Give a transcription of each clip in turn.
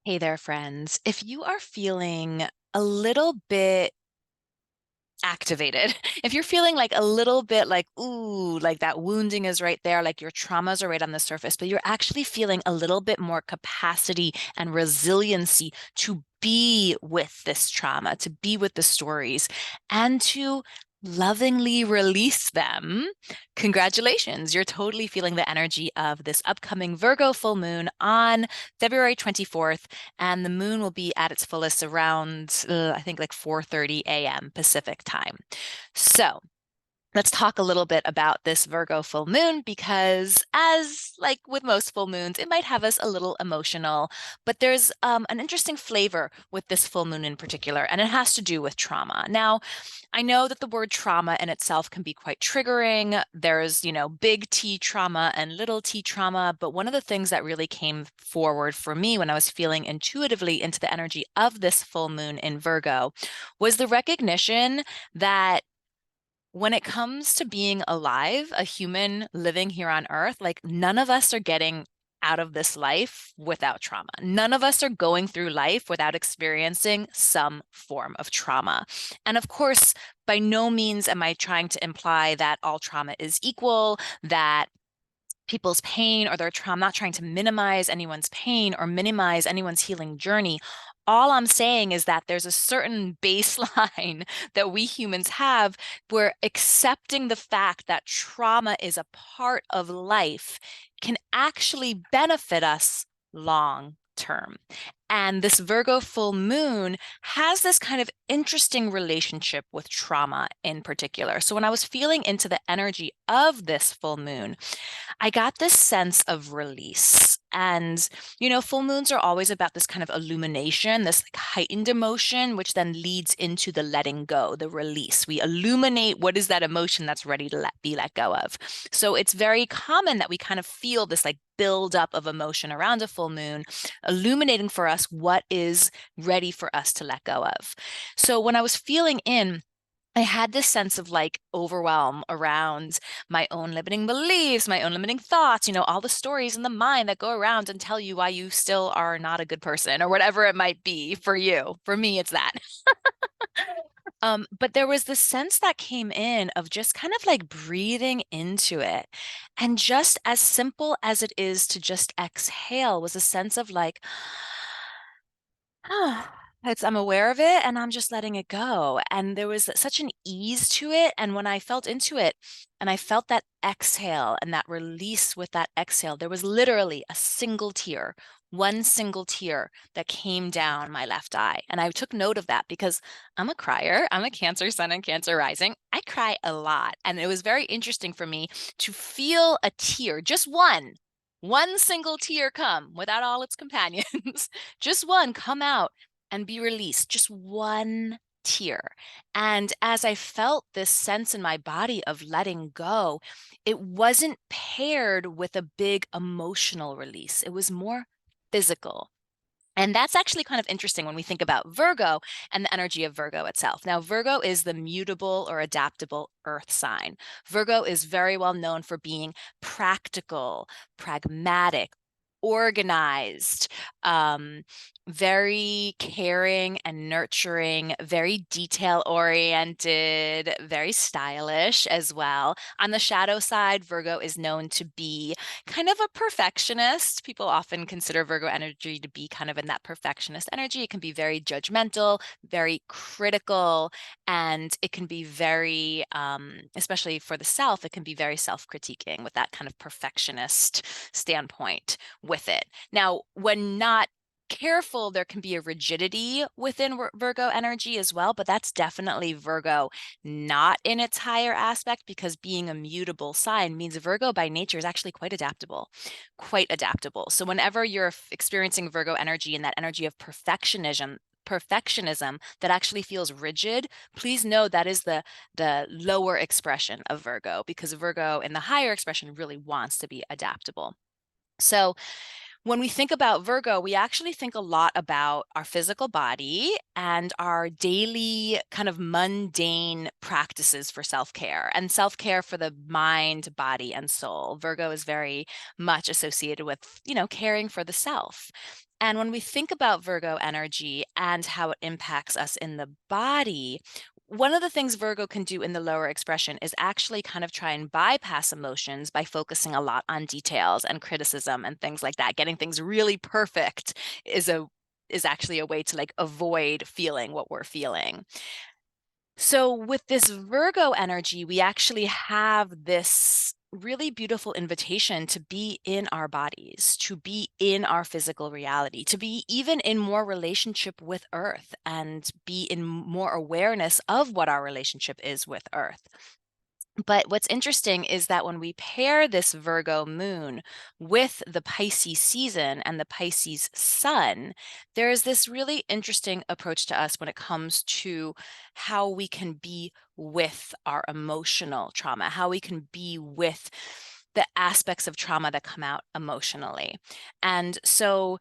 Hey there, friends. If you are feeling a little bit activated, if you're feeling like a little bit like, ooh, like that wounding is right there, like your traumas are right on the surface, but you're actually feeling a little bit more capacity and resiliency to be with this trauma, to be with the stories, and to lovingly release them. Congratulations, you're totally feeling the energy of this upcoming Virgo full moon on February 24th, and the moon will be at its fullest around, I think, like 4:30 a.m. Pacific time. So, let's talk a little bit about this Virgo full moon because, as like with most full moons, it might have us a little emotional, but there's an interesting flavor with this full moon in particular, and it has to do with trauma. Now, I know that the word trauma in itself can be quite triggering. There's, big T trauma and little t trauma, but one of the things that really came forward for me when I was feeling intuitively into the energy of this full moon in Virgo was the recognition that when it comes to being alive, a human living here on Earth, like none of us are getting out of this life without trauma. None of us are going through life without experiencing some form of trauma. And of course, by no means am I trying to imply that all trauma is equal, that people's pain or their trauma. I'm not trying to minimize anyone's pain or minimize anyone's healing journey. All I'm saying is that there's a certain baseline that we humans have where accepting the fact that trauma is a part of life can actually benefit us long term. And this Virgo full moon has this kind of interesting relationship with trauma in particular. So when I was feeling into the energy of this full moon, I got this sense of release. And, full moons are always about this kind of illumination, this like heightened emotion, which then leads into the letting go, the release. We illuminate what is that emotion that's ready to be let go of. So it's very common that we kind of feel this like build-up of emotion around a full moon, illuminating for us what is ready for us to let go of. So when I was feeling in, I had this sense of like overwhelm around my own limiting beliefs, my own limiting thoughts, all the stories in the mind that go around and tell you why you still are not a good person or whatever it might be for you. For me, it's that. But there was this sense that came in of just kind of like breathing into it. And just as simple as it is to just exhale was a sense of like, I'm aware of it and I'm just letting it go. And there was such an ease to it. And when I felt into it and I felt that exhale and that release with that exhale, there was literally a single tear, one single tear that came down my left eye. And I took note of that because I'm a crier. I'm a Cancer sun and Cancer rising. I cry a lot. And it was very interesting for me to feel a tear, just one single tear come without all its companions, just one come out and be released, just one tear. And as I felt this sense in my body of letting go, it wasn't paired with a big emotional release. It was more physical. And that's actually kind of interesting when we think about Virgo and the energy of Virgo itself. Now, Virgo is the mutable or adaptable earth sign. Virgo is very well known for being practical, pragmatic, organized, very caring and nurturing, very detail oriented, very stylish as well. On the shadow side, Virgo is known to be kind of a perfectionist. People often consider Virgo energy to be kind of in that perfectionist energy. It can be very judgmental, very critical, and it can be very, especially for the self, it can be very self-critiquing with that kind of perfectionist standpoint with it. Now, when not careful, there can be a rigidity within Virgo energy as well, but that's definitely Virgo not in its higher aspect, because being a mutable sign means Virgo by nature is actually quite adaptable, quite adaptable. So whenever you're experiencing Virgo energy and that energy of perfectionism that actually feels rigid, please know that is the lower expression of Virgo, because Virgo in the higher expression really wants to be adaptable. So When we think about Virgo, we actually think a lot about our physical body and our daily kind of mundane practices for self-care and self-care for the mind, body, and soul. Virgo is very much associated with, caring for the self. And when we think about Virgo energy and how it impacts us in the body, one of the things Virgo can do in the lower expression is actually kind of try and bypass emotions by focusing a lot on details and criticism and things like that. Getting things really perfect is actually a way to like avoid feeling what we're feeling. So with this Virgo energy, we actually have this really beautiful invitation to be in our bodies, to be in our physical reality, to be even in more relationship with Earth and be in more awareness of what our relationship is with Earth. But what's interesting is that when we pair this Virgo moon with the Pisces season and the Pisces sun, there is this really interesting approach to us when it comes to how we can be with our emotional trauma, how we can be with the aspects of trauma that come out emotionally. And so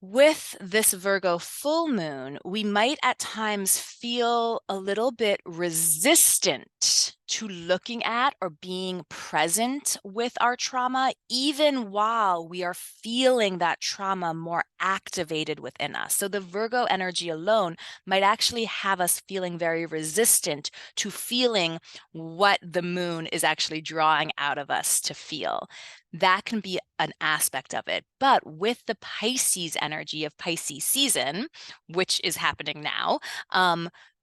with this Virgo full moon, we might at times feel a little bit resistant to looking at or being present with our trauma, even while we are feeling that trauma more activated within us. So the Virgo energy alone might actually have us feeling very resistant to feeling what the moon is actually drawing out of us to feel. That can be an aspect of it. But with the Pisces energy of Pisces season, which is happening now,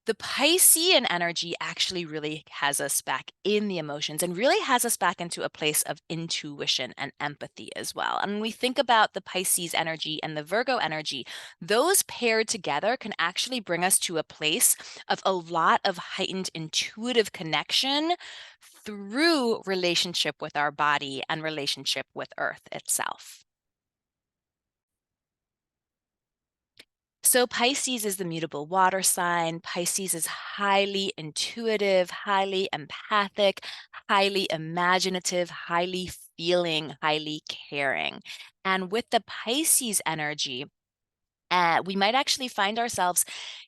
the Piscean energy actually really has us back in the emotions and really has us back into a place of intuition and empathy as well. And when we think about the Pisces energy and the Virgo energy, those paired together can actually bring us to a place of a lot of heightened intuitive connection through relationship with our body and relationship with Earth itself. So Pisces is the mutable water sign. Pisces is highly intuitive, highly empathic, highly imaginative, highly feeling, highly caring. And with the Pisces energy, we might actually find ourselves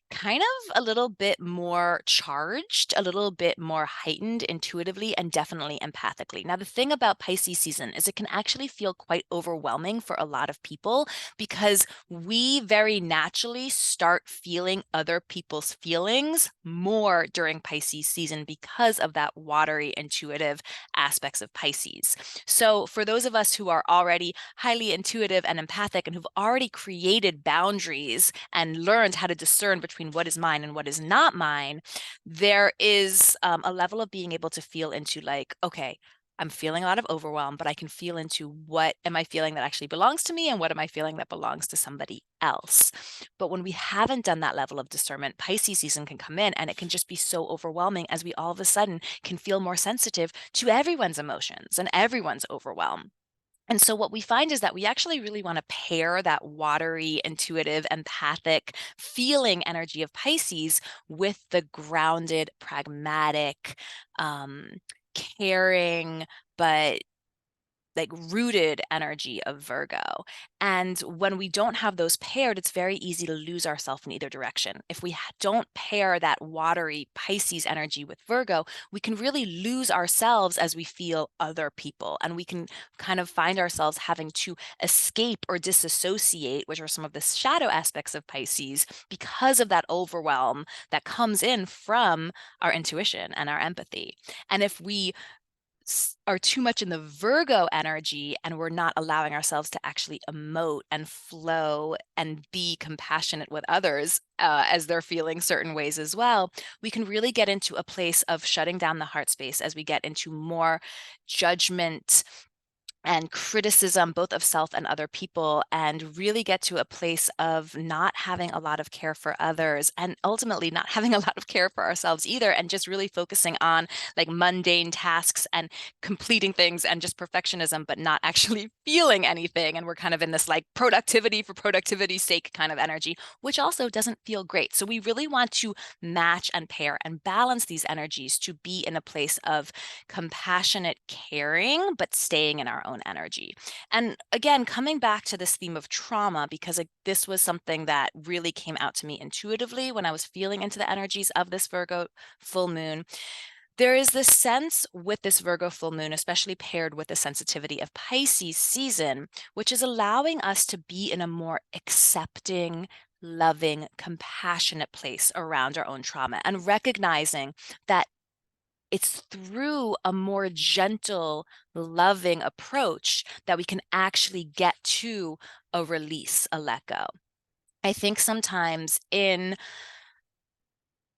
kind of a little bit more charged, a little bit more heightened intuitively, and definitely empathically. Now, the thing about Pisces season is it can actually feel quite overwhelming for a lot of people because we very naturally start feeling other people's feelings more during Pisces season because of that watery, intuitive aspects of Pisces. So, for those of us who are already highly intuitive and empathic and who've already created boundaries and learned how to discern between what is mine and what is not mine, there is a level of being able to feel into like, okay, I'm feeling a lot of overwhelm, but I can feel into what am I feeling that actually belongs to me and what am I feeling that belongs to somebody else. But when we haven't done that level of discernment, Pisces season can come in and it can just be so overwhelming as we all of a sudden can feel more sensitive to everyone's emotions and everyone's overwhelm. And so what we find is that we actually really want to pair that watery, intuitive, empathic, feeling energy of Pisces with the grounded, pragmatic, um, caring, but like rooted energy of Virgo. And when we don't have those paired, it's very easy to lose ourselves in either direction. If we don't pair that watery Pisces energy with Virgo, we can really lose ourselves as we feel other people. And we can kind of find ourselves having to escape or disassociate, which are some of the shadow aspects of Pisces, because of that overwhelm that comes in from our intuition and our empathy. And if we are too much in the Virgo energy and we're not allowing ourselves to actually emote and flow and be compassionate with others as they're feeling certain ways as well, we can really get into a place of shutting down the heart space as we get into more judgment and criticism, both of self and other people, and really get to a place of not having a lot of care for others and ultimately not having a lot of care for ourselves either, and just really focusing on like mundane tasks and completing things and just perfectionism, but not actually feeling anything. And we're kind of in this like productivity for productivity's sake kind of energy, which also doesn't feel great. So we really want to match and pair and balance these energies to be in a place of compassionate caring, but staying in our own own energy. And again, coming back to this theme of trauma, because this was something that really came out to me intuitively when I was feeling into the energies of this Virgo full moon. There is this sense with this Virgo full moon, especially paired with the sensitivity of Pisces season, which is allowing us to be in a more accepting, loving, compassionate place around our own trauma, and recognizing that it's through a more gentle, loving approach that we can actually get to a release, a let go. I think sometimes in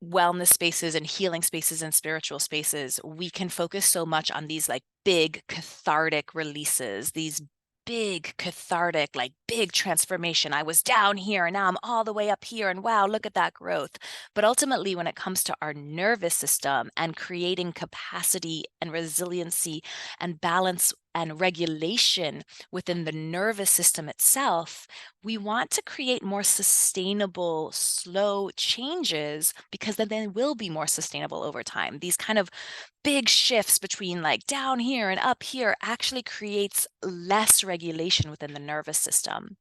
wellness spaces and healing spaces and spiritual spaces, we can focus so much on these like big cathartic releases, these big cathartic, like big transformation. I was down here and now I'm all the way up here, and wow, look at that growth. But ultimately, when it comes to our nervous system and creating capacity and resiliency and balance and regulation within the nervous system itself, we want to create more sustainable, slow changes, because then they will be more sustainable over time. These kind of big shifts between like down here and up here actually creates less regulation within the nervous system.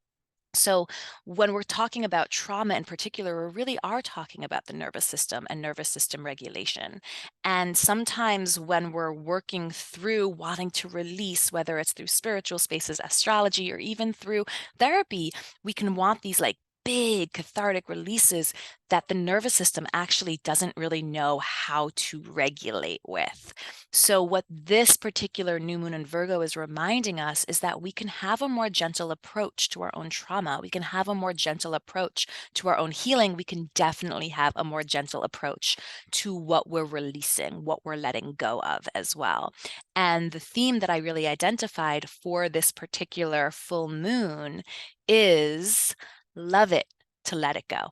So when we're talking about trauma in particular, we really are talking about the nervous system and nervous system regulation. And sometimes when we're working through wanting to release, whether it's through spiritual spaces, astrology, or even through therapy, we can want these like big cathartic releases that the nervous system actually doesn't really know how to regulate with. So, what this particular new moon in Virgo is reminding us is that we can have a more gentle approach to our own trauma. We can have a more gentle approach to our own healing. We can definitely have a more gentle approach to what we're releasing, what we're letting go of as well. And the theme that I really identified for this particular full moon is love it to let it go.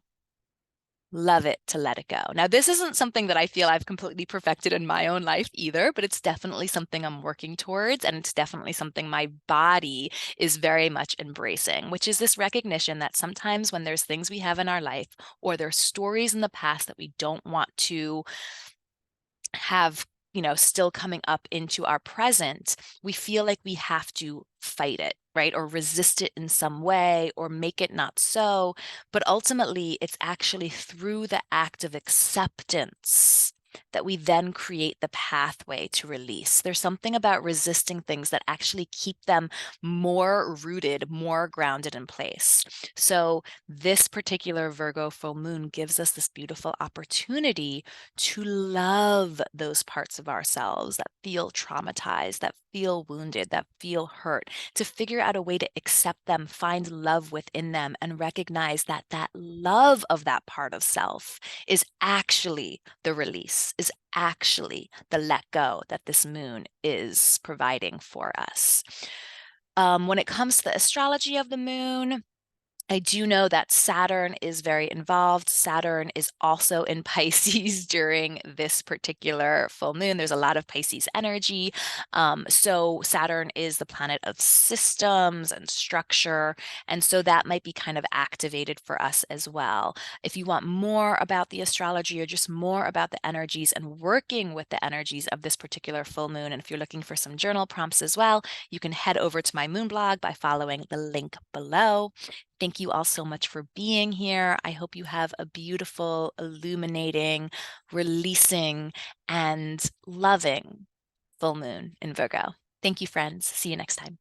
Love it to let it go. Now, this isn't something that I feel I've completely perfected in my own life either, but it's definitely something I'm working towards. And it's definitely something my body is very much embracing, which is this recognition that sometimes when there's things we have in our life, or there's stories in the past that we don't want to have, still coming up into our present, we feel like we have to fight it, right? Or resist it in some way, or make it not so. But ultimately, it's actually through the act of acceptance that we then create the pathway to release. There's something about resisting things that actually keep them more rooted, more grounded in place. So, this particular Virgo full moon gives us this beautiful opportunity to love those parts of ourselves that feel traumatized, that feel wounded, that feel hurt, to figure out a way to accept them, find love within them, and recognize that that love of that part of self is actually the release, is actually the let go that this moon is providing for us. When it comes to the astrology of the moon, I do know that Saturn is very involved. Saturn is also in Pisces during this particular full moon. There's a lot of Pisces energy. So Saturn is the planet of systems and structure. And so that might be kind of activated for us as well. If you want more about the astrology, or just more about the energies and working with the energies of this particular full moon, and if you're looking for some journal prompts as well, you can head over to my Moonblog by following the link below. Thank you all so much for being here. I hope you have a beautiful, illuminating, releasing, and loving full moon in Virgo. Thank you, friends. See you next time.